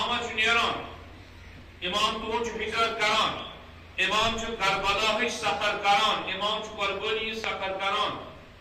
یمامہ چھ نیران امام تون چھ ہجرت کران امام چھ کربلا سفر کران امام چھ قربانی سفر کران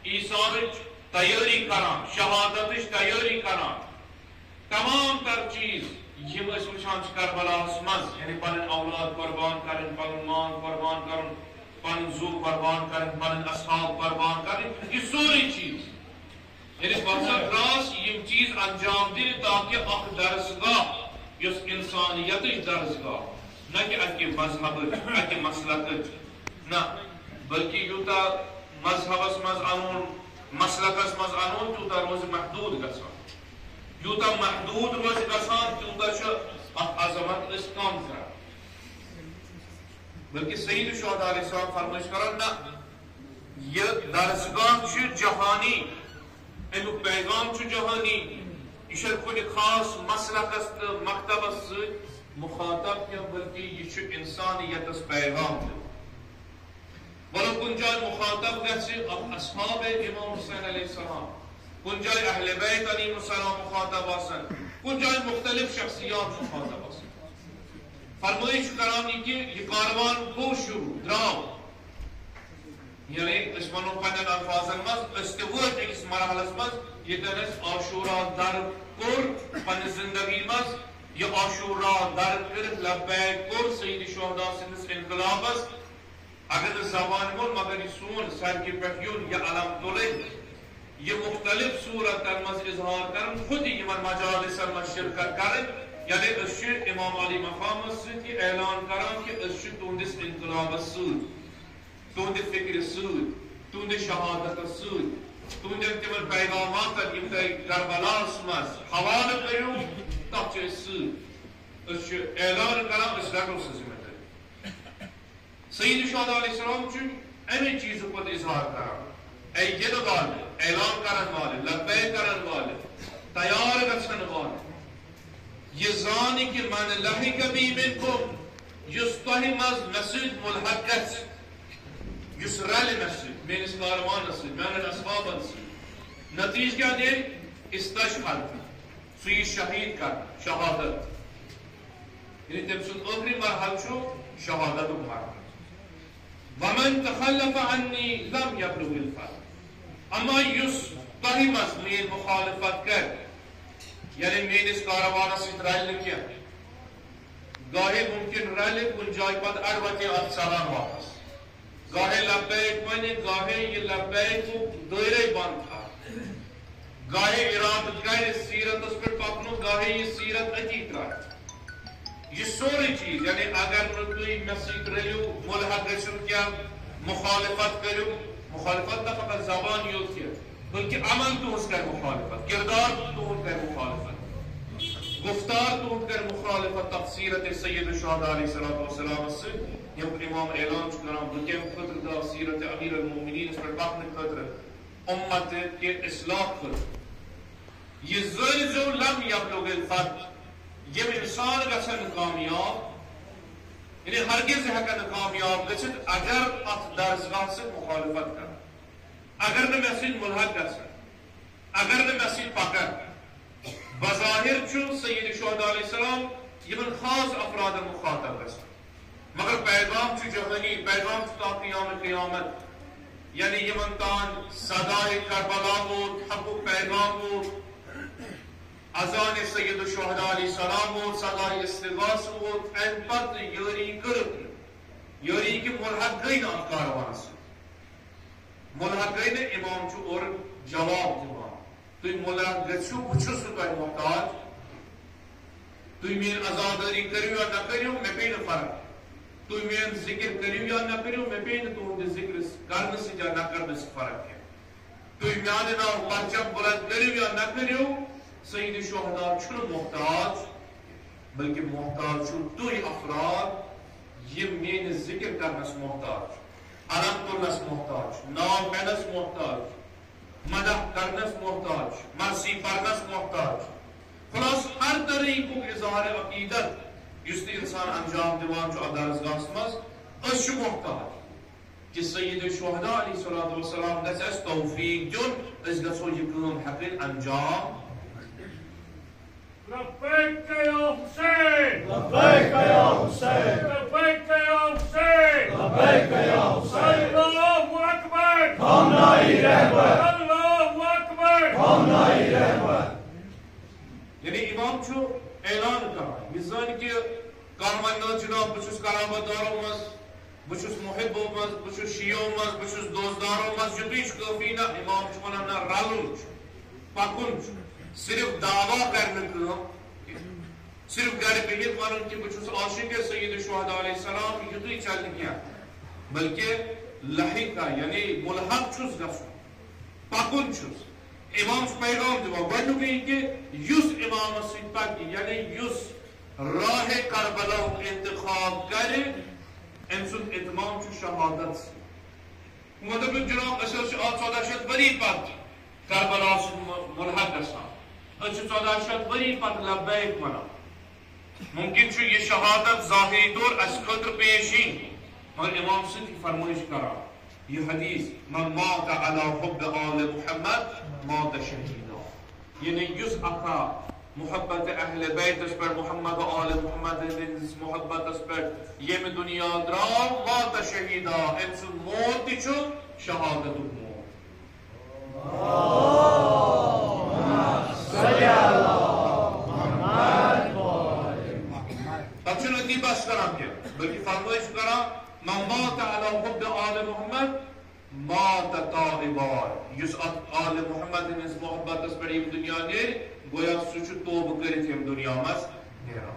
ایثارچ تیاری کران شہادت تیاری کران تمام تر چیز یم اس وچھان چھ کربلاس مز یعنی پن اولاد قربان کرن پن مال قربان کرن پن زو قربان کرن پن اصحاب قربان کرن یہ سوری چیز یعنی مقصد راس یم چیز انجام دن تاکہ اخ درسگاہ یس انسانیت درسگاہ نہ کہ اکہ مذہب اکہ مسلک نہ بلکہ یوتا مذہبس مز انون مسلکس مز انون تیوتا روز محدود گژھان یوتا محدود روز گژھان تیوتا چھ اخ عظمت اس کم کران بلکہ سید الشہداء علیہ السلام فرمائش کران نہ یہ درسگاہ چھ جہانی امیک پیغام چھ جہانی یہ کن خاص مسلکس تو مکتبس ست مخاطب کیا بلکہ یہ انسانیتس پیغام دے بلو کن جائے مخاطب گھسے اب اصحاب امام حسین علیہ السلام کن جائے اہل بیت علیہ السلام مخاطب آسن کن جائے مختلف شخصیات مخاطب آسن فرمائش کرانی کہ یہ کاروان کو شروع دراؤ یعنی اس منو پنن الفاظن مز استوت ایکس مرحلس مز یہ دنس عاشورہ در کور پن زندگی مز یہ عاشورہ در کر لبیک کور سید الشہداء سندس انقلابس اگر زبان مول مگر یہ سون سر کی پٹیون یہ علم تولے یہ مختلف صورت مز اظہار کرن خود ہی من مجالس مز شرکت کرن یعنی اس امام علی مقام سے اعلان کران کہ اس تندس انقلاب سود تند فکر سود تند شہادت سود تند تمن پیغامات یم تہ کربلاس مز حوالہ کرو تب سود اس اعلان کران اس رٹو سہ ذمہ داری سید الشہداء علیہ السلام چھ امی چیز پت اظہار کران اے ید والے اعلان کرن والے لبیک کرن والے تیار گژھن والے یہ زانی کہ من لحق بی منکم یس تہ مز مسجد ملحق گژھ یس رل مسجد میرس کاروانس ست میانن اصحابن ست نتیجہ کیا دے استشہد سہ یہ شہید کر شہادت یعنی تم سن آخری مرحل چھو شہادت مرحل ومن تخلف عنی لم یبلغ الفضل اما یس تہ مز مین مخالفت کر یعنی میرس کاروانس ست رل کیا گاہے ممکن رل کن جائے پت اڑوتے ات سلام واپس گاہے لبیک بنے گاہے یہ لبیک کو دائرے بند تھا گاہے ارادت کر سیرت اس پر پکنو گاہے یہ سیرت عجیب رہا یہ سوری چیز یعنی اگر نتوی مسیح رہیو ملحق رسول کیا مخالفت کرو مخالفت نہ فقط زبان یوت کیا بلکہ عمل تو اس کر مخالفت کردار تو ان کر مخالفت گفتار تو ان کر مخالفت تفسیرت سید الشہداء علیہ السلام سے یہ امام اعلان چکرام بلکہ خطر دا سیرت امیر المومنین اس پر پاکنے خطر امت کے اصلاح خطر یہ زرزو لم یبلغ الفضل یہ انسان گسن کامیاب یعنی ہرگز ہکن کامیاب گسن اگر ات درسگاہ سے مخالفت کر اگر نہ مسجد ملحق گسن اگر نہ مسجد پکر بظاہر چھو سید الشہداء علیہ السلام یہ خاص افراد مخاطب گسن مگر پیغام چھ جہانی پیغام چھ تا قیام قیامت یعنی یمن تان صدای کربلا بود حق پیغام بود اذان سید الشہداء علیہ السلام بود صدای استغاث بود ان پت یوری کرد یوری کی ملحق گئی نا کاروان سے ملحق گئی نا امام چھ اور جواب دیوان تو ملحق گچھو بچھو سکای محتاج تو مین ازاداری کریو یا نہ کریو میں پین فرق تو مین ذکر کریو یا نہ کریو میں پین تو ذکر کرنے سے یا نہ کرنے سے فرق ہے تو میانے نا پرچم بلند کریو یا نہ کریو سید الشہداء چھو محتاج بلکہ محتاج چھو تو افراد یہ مین ذکر کرنے سے محتاج علم کرنے سے محتاج نام پہنے سے محتاج مدح کرنے سے محتاج مرسی پڑھنے سے محتاج خلاص ہر طریقوں کے اظہار عقیدت جس نے انسان انجام دیوان جو درسگاہ مز اس محتاج کہ سید الشہداء علیہ السلام گژھِ اس توفیق دیون اس گژھو یہ کٲم ہیکٕنۍ انجام لبیک یا حسین چھو اعلان کران یہ زن کہ کانوان جناب بچس قرابت دارو مز بچس محبو مز بچس شیعو مز بچس دوستدارو مز یتوی کافی نا امام ونان نا رلن پکن صرف دعویٰ کرنے کام صرف گھر بہت ون کہ بچس عاشق سید الشہداء علیہ السلام یتوی چل کیا بلکہ لحقہ یعنی ملحق چھس گژھن پکن چھس امام پیغام دِوان گۄڈنیُک یہِ کہ یُس امامس سۭتۍ پکہِ یعنی یُس راہ کربلا انتخاب کرِ أمۍ سُنٛد اتمام چھُ شہادت سۭتۍ مطلب جناب أسۍ حظ چھِ آز 1400 ؤری پتہٕ کربلاہس ملحق گژھان أسۍ چھِ 1400 ؤری پتہٕ لبیک ونان ممکن چھُ یہِ شہادت ظاہری طور اَسہِ خٲطرٕ پیش یِنۍ مگر امام سۭتۍ فرمٲیش کران یہ حدیث من مات علی حب آل محمد مات شہیدا یعنی یس اکا محبت اہل بیت اس پر محمد آل محمد محبت اس پر یم دنیا درا مات شہیدا ام سن موت چھو شہادت موت صلی اللہ محمد تب چھو نتی بس کرام کیا بلکہ فرمائش کرام من مات علی حب آل محمد مات تائبان یس آل محمد اس محبت اس پر یم دنیا نیر گویا سوچ توب کرت یم دنیا مس نیرا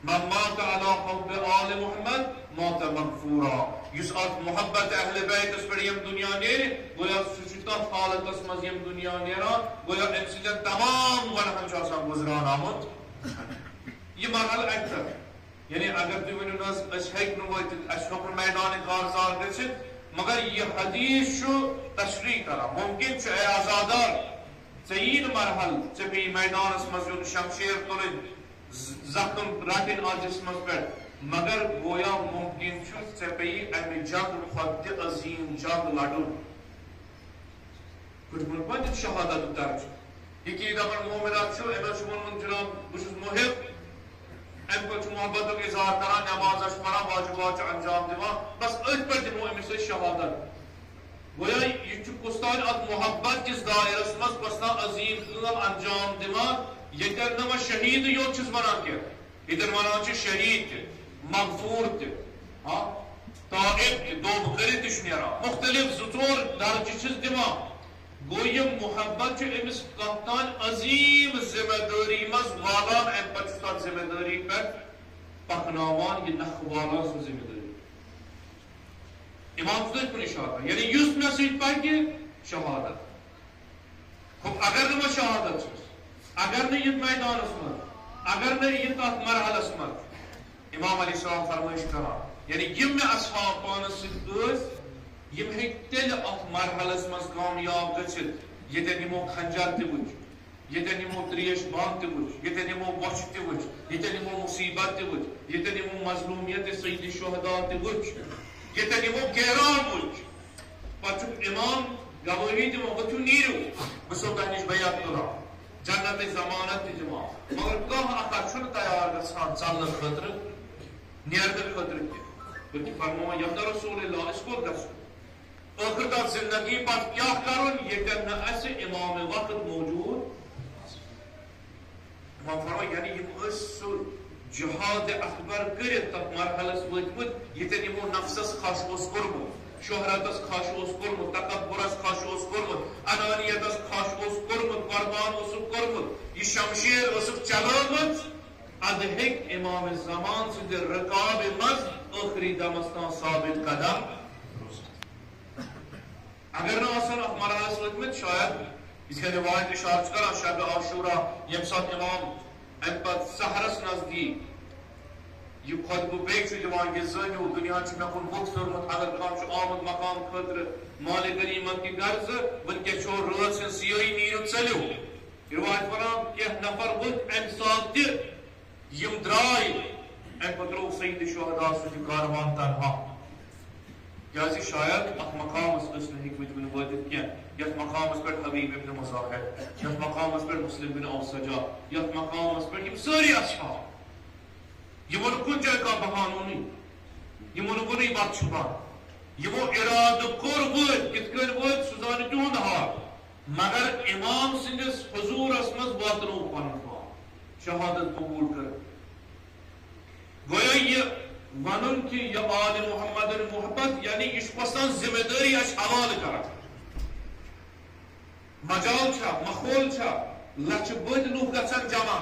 من مات علی حب آل محمد مات مغفورا یس محبت اہل بیت اس پر یم دنیا نیر گویا سوچ تات حالت اس مز یم دنیا نیرا گویا امس تمام گناہن چھ آسان گزران آمت یہ مرحلہ اکثر یعنی اگر تھی ونو نس اس ہیک نو واتت اس حکم میدان کارزار گژھت مگر یہ حدیث چھو تشریح کرا ممکن چھ اے آزادار ژےٚ مرحل ژےٚ پیٚیی میدانس منٛز یُن شمشیر تُلٕنۍ زخم رٹٕنۍ اتھ جسمس پٮ۪ٹھ مگر گویا ممکن چھُ ژےٚ پیٚیی امہِ جنگ کھۄتہٕ تہِ عظیٖم جنگ لڑُن پھٕٹمُت پتہٕ شہادت درجہٕ یہ کہ دپان مومنات چھُ أمۍ چھُ ووٚنمُت جناب بہٕ چھُس محب امہ پتہٕ چھُ محبتُک اظہار کران نماز چھُ پران واجبات چھُ انجام دِوان بس أتھۍ پٮ۪ٹھ دِمو أمِس أسۍ شہادت گویا یہ چھُ کُستان اتھ محبت کِس دائرس منٛز کۄستان عظیٖم کٲم انجام دِوان ییٚتٮ۪ن نہٕ وۄنۍ شہیٖد یوت چھِس ونان کینٛہہ ییٚتٮ۪ن ونان چھِ شہیٖد تہِ مغفوٗر تہِ طائب تہِ توبہٕ کٔرِتھ تہِ چھُ نیران مختلف 2-4 درجہٕ چھِس دِوان گو یہ محبت چھُ أمِس کانٛہہ تانۍ عظیٖم ذمہ دٲری منٛز والان امہِ پتہٕ چھُ تتھ ذمہ دٲری پٮ۪ٹھ پکناوان یہ نکھٕ والان سُہ ذمہ دٲری امام صدق کن اشارہ یعنی یُس مےٚ سۭتۍ پکہِ شہادت اگر نہٕ وۄنۍ شہادت چھُس اگر نہٕ یتھ میدانس منٛز اگر نہٕ یہِ تتھ مرحلس منٛز امام علیہ السلام فرمٲیش کران یعنی یم مےٚ اصحاب پانس سۭتۍ ٲسۍ یم ہیٚکۍ تیٚلہِ اتھ مرحلس منٛز کامیاب گٔژھِتھ ییٚتٮ۪ن یِمو کھنجر تہِ وٕچھ ییٚتٮ۪ن یِمو تریش بانہٕ تہِ وٕچھ ییٚتٮ۪ن یِمو بۄچھِ تہِ وٕچھ ییٚتٮ۪ن یِمو مصیبت تہِ وٕچھ ییٚتٮ۪ن یِمو مظلومیت سید الشہداء تہِ وٕچھ ییٚتٮ۪ن یِمو گیران وٕچھ پتہٕ چھُکھ امام گوٲہی دِوان ؤتھِو نیٖرِو بہٕ چھُسو تۄہہِ نِش بیعت تُلان جنتٕچ ضمانت تہِ دِوان مگر کانٛہہ اکھا چھُنہٕ تیار گژھان ژلنہٕ خٲطرٕ نیرنہٕ خٲطرٕ تہِ بلکہِ فرماوان یمدہ رسول اللہ أسۍ کوٚت گژھو ٲخر تتھ زندگی پتہٕ کیٛاہ کرُن ییٚتٮ۪ن نہٕ اَسہِ امام وقت موجوٗد امام فرماوان یعنی یِم ٲسۍ سُہ جہاد اکبر کٔرِتھ تتھ مرحلس وٲتمٕتۍ ییٚتٮ۪ن یِمو نفسس خش اوس کوٚرمُت شہرتس خش اوس کوٚرمُت تکبرس خش اوس کوٚرمُت انانیتس خش اوس کوٚرمُت قربان اوسُکھ کوٚرمُت یہِ شمشیر ٲسٕکھ چلٲومٕژ ادٕ ہیٚکہِ امام زمان سٕنٛدِ رکابہِ منٛز ٲخری دمس تام ثابت قدم اگر نہ آسان اتھ مرحلس وٲتمٕتۍ شاید یِتھ کٔنۍ روایت اشارٕ چھُ کران شب عاشورہ ییٚمہِ ساتہٕ امام امہِ پتہٕ سحرس نزدیٖک یہ خطبہ بیٚیہِ چھُ دِوان یہِ زٲنِو دُنیا چھُ مےٚ کُن بُتھ پھیورمُت اگر کانٛہہ چھُ آمُت مقام خٲطرٕ مالِ غنیٖمت کہِ غرضہٕ وٕنکٮ۪س چھو رٲژ ہٕنٛز سیٲری نیٖرِو ژٔلِو روایت ونان کینٛہہ نفر ؤتھۍ امہِ ساتہٕ تہِ یِم درٛاے امہِ پتہٕ ترٛووُکھ سید الشہداء سُہ تہِ کاروان تنہا کیازِ شاید اتھ مقامس ٲسۍ نہٕ ہیٚکمٕتۍ وُنہِ وٲتِتھ کینٛہہ یتھ مقامس پٮ۪ٹھ حبیب ابن مظاہر یتھ مقامس پٮ۪ٹھ مسلم بن اوسجا یتھ مقامس پٮ۪ٹھ یِم سٲری اصحاب یِمو نہٕ کُنہِ جایہِ کانٛہہ بہانوٗنٕے یِمو نہٕ کُنُے وقت چھُپان یِمو ارادٕ کوٚر وٲتۍ کِتھ کٔنۍ وٲتۍ سُہ زانہِ تِہُنٛد حال مگر امام سٕنٛدِس حضوٗرس منٛز واتنووُکھ پنُن پان شہادت قبول کر گویا یہ ونن کہ یہ آل محمد محبت یعنی اس پسند ذمہ داری اس حوالہ کرا مجال چھا مخول چھا لچھ بد لوگ گژھن جمع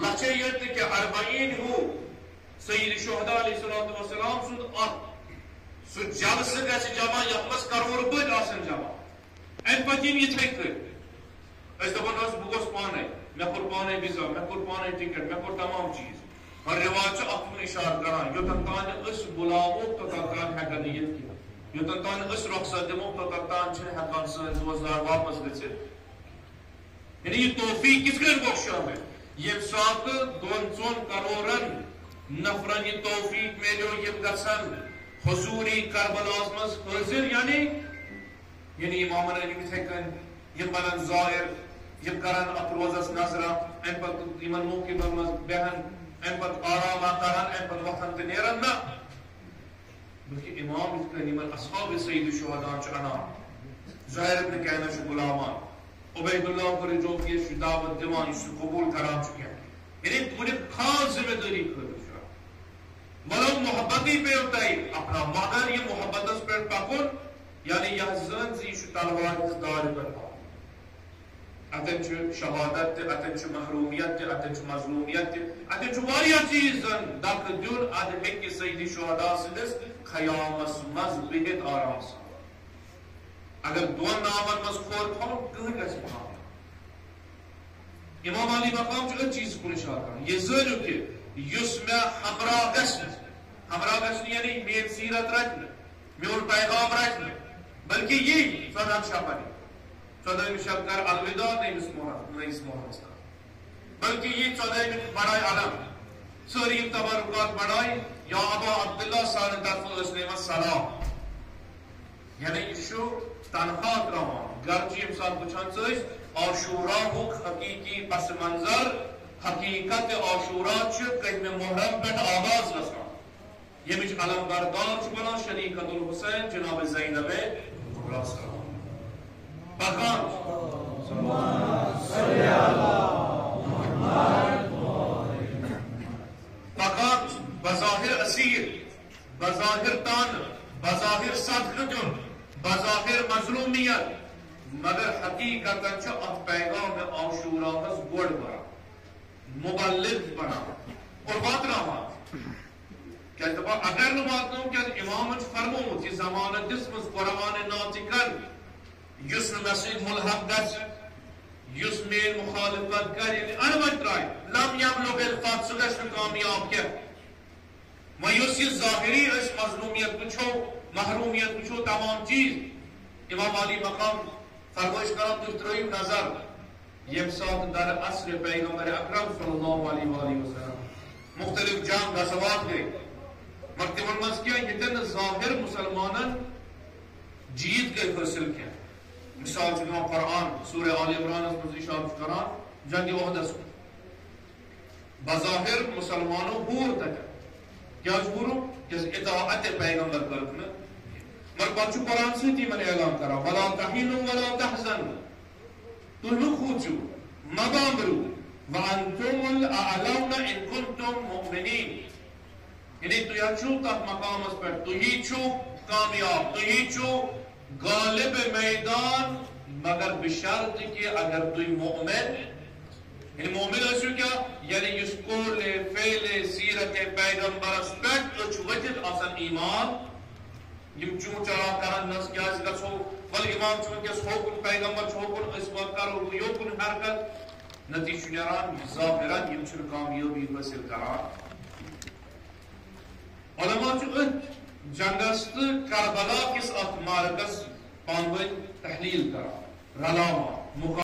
لچھے یہ کہ 40 ہو سید شہداء علیہ الصلوۃ والسلام سند اخ سو جلسہ گژھِ جمع یتھ منٛز کرور بد آسن جمع ام پتہ یم یتھے کٔرِتھ أسۍ دپان ٲسۍ بہٕ گوٚژھ پانے مےٚ کوٚر پانے وِزا مےٚ کوٚر پانے ٹکٹ مےٚ کوٚر تمام چیز اور رواج چھُ اکھ اشارٕ کران یوٚتن تانۍ أسۍ بُلاوو توٚتن تانۍ ہٮ۪کن نہٕ یِتھ کینٛہہ یوٚتن تانۍ أسۍ رۄخصت دِمو توٚتن تانۍ چھِنہٕ ہٮ۪کان سٲنۍ روزگار واپس گٔژھِتھ یعنی یہ توفیق کِتھ کٔنۍ گوٚو شٲمِل ییٚمہِ ساتہٕ 2-4 کرورن نفرن یہ توفیق میلیو یم گژھن حضوری کربلاس منٛز حٲضِر یعنی امامن علی یِتھے کٔنۍ یم بنن ظٲہر یم کرن اتھ روزس نظرہ امہِ پتہٕ یمن موقعن منٛز بیہن امہِ پتہٕ آراما کرن امہِ پتہٕ وۄتھن تہٕ نیرن نہ بلکہ امام یِتھ کٔنۍ یمن اصحاب سید الشہداء چھُ انان زہیر ابن کینہ چھُ بُلاوان عبید اللہ فرجوف یہ چھُ دعوت دِوان یُس سُہ قبول کران چھُ کینٛہہ یعنی کُنہِ خاص ذمہ دٲری خٲطرٕ چھُ مطلب محبتی پیو تۄہہِ اپنا مگر یہ محبتس پٮ۪ٹھ پکُن یعنی یہ زن زِ یہِ چھُ تلوار ہٕنٛز دارِ پٮ۪ٹھ اتن چھُ شہادت تہِ اتن چھُ محرومیت تہِ اتن چھُ مظلومیت تہِ اتن چھُ واریاہ چیز زن دکہٕ دیُن ادٕ ہیٚکہِ سید شہداء سٕنٛدِس خیامس منٛز بِہِتھ آرام سان اگر 2 ناون منٛز کھور تھاوُن کٕہٕنۍ گژھِ نہٕ تھاوُن امام علی مقام چھُ أتھۍ چیٖزس کُن اِشارٕ کران یہِ زٲنِو کہِ یُس مےٚ ہمراہ گژھِ یعنی میٲنۍ سیرت رٹہِ نہٕ میون پیغام رٹہِ نہٕ بلکہ یی 14 شعبان 14 شب کر الوداع نئیس محرمس بلکہ یہ 14 بڑائی علم ساری تبرکات بڑائی یا ابا عبداللہ سان طرف اسلام سلام یعنی یہ تنہا تراوان گرچہ یم سات وچھان ث عاشورا حقیقی پس منظر حقیقت عاشورا کہم محرم پہ آغاز گژھان یمچ علم بردار بنان شریکت الحسین جناب زینب پکان پکان بظاہر اسیر بظاہر تان بظاہر صدقہ دن بظاہر مظلومیت مگر حقیقت ات پیغام عاشورا ہز بوڑ بنا مبلغ بنا اور واتناوان کیا دپان اگر نہ واتنو کیا امامن فرمومت یہ زمانہ دس مز قرآن ناطقن یس نہ مسجد ملحق گژھِ یس مین مخالفت کر انوت ترائے لم یبلغ الفتح سہ گژھِ نہ کامیاب کینٛہہ وۄنۍ یُس یہ ظاہری أسۍ مظلومیت وٕچھو محرومیت وٕچھو تمام چیز امام علی مقام فرمائش کران تُہۍ ترٲیِو نظر ییٚمہِ ساتہٕ در عصر پیغمبر اکرم صلی اللہ علیہ وآلہ وسلم مختلف جنگ غزوات گٔے مگر تمن منٛز کینٛہہ ییٚتٮ۪ن نہٕ ظاہر مسلمانن جیت گٔے حٲصِل کینٛہہ مثال چھُ دِوان قرآن سورہ آل عمرانس منٛز اشارٕ چھُ کران جنگِ احدس بظاہر مسلمانو ہور تتٮ۪ن کیٛازِ ہورُکھ کیٛازِ اطاعت پیغمبر کٔرٕکھ نہٕ مگر پتہٕ چھُ قرآن سۭتی یِمن اعلان کران ولا تہینوا ولا تحزنوا تُہۍ مہٕ کھوٗژِو مہ بامبرِو وانتم الاعلون ان کنتم مؤمنین یعنی تُہۍ حظ چھُو تتھ مقامس پٮ۪ٹھ تُہی چھُو کامیاب تُہی چھُو غالب میدان مگر بشرط کہ اگر تُہۍ مؤمن یعنی مومن ٲسِو کیٛاہ یعنی یُس قولِ فعلِ سیرت پیغمبرس پٮ۪ٹھ أچھ ؤتھِتھ آسان ایمان یم چون چرا کران نس کیٛازِ گژھو ول امام چھُ وٕنکیٚس ہوکُن پیغمبر چھُ ہوکُن أسۍ وۄنۍ کرو یوکُن حرکت نتیجہ چھُ نیران ظاہرن یم چھِنہٕ کامیٲبی حٲصِل کران علما چھُ أتھۍ جنگس تہٕ کربلا کِس اتھ مارکس پانہٕ ؤنۍ تحلیل کران رلاوان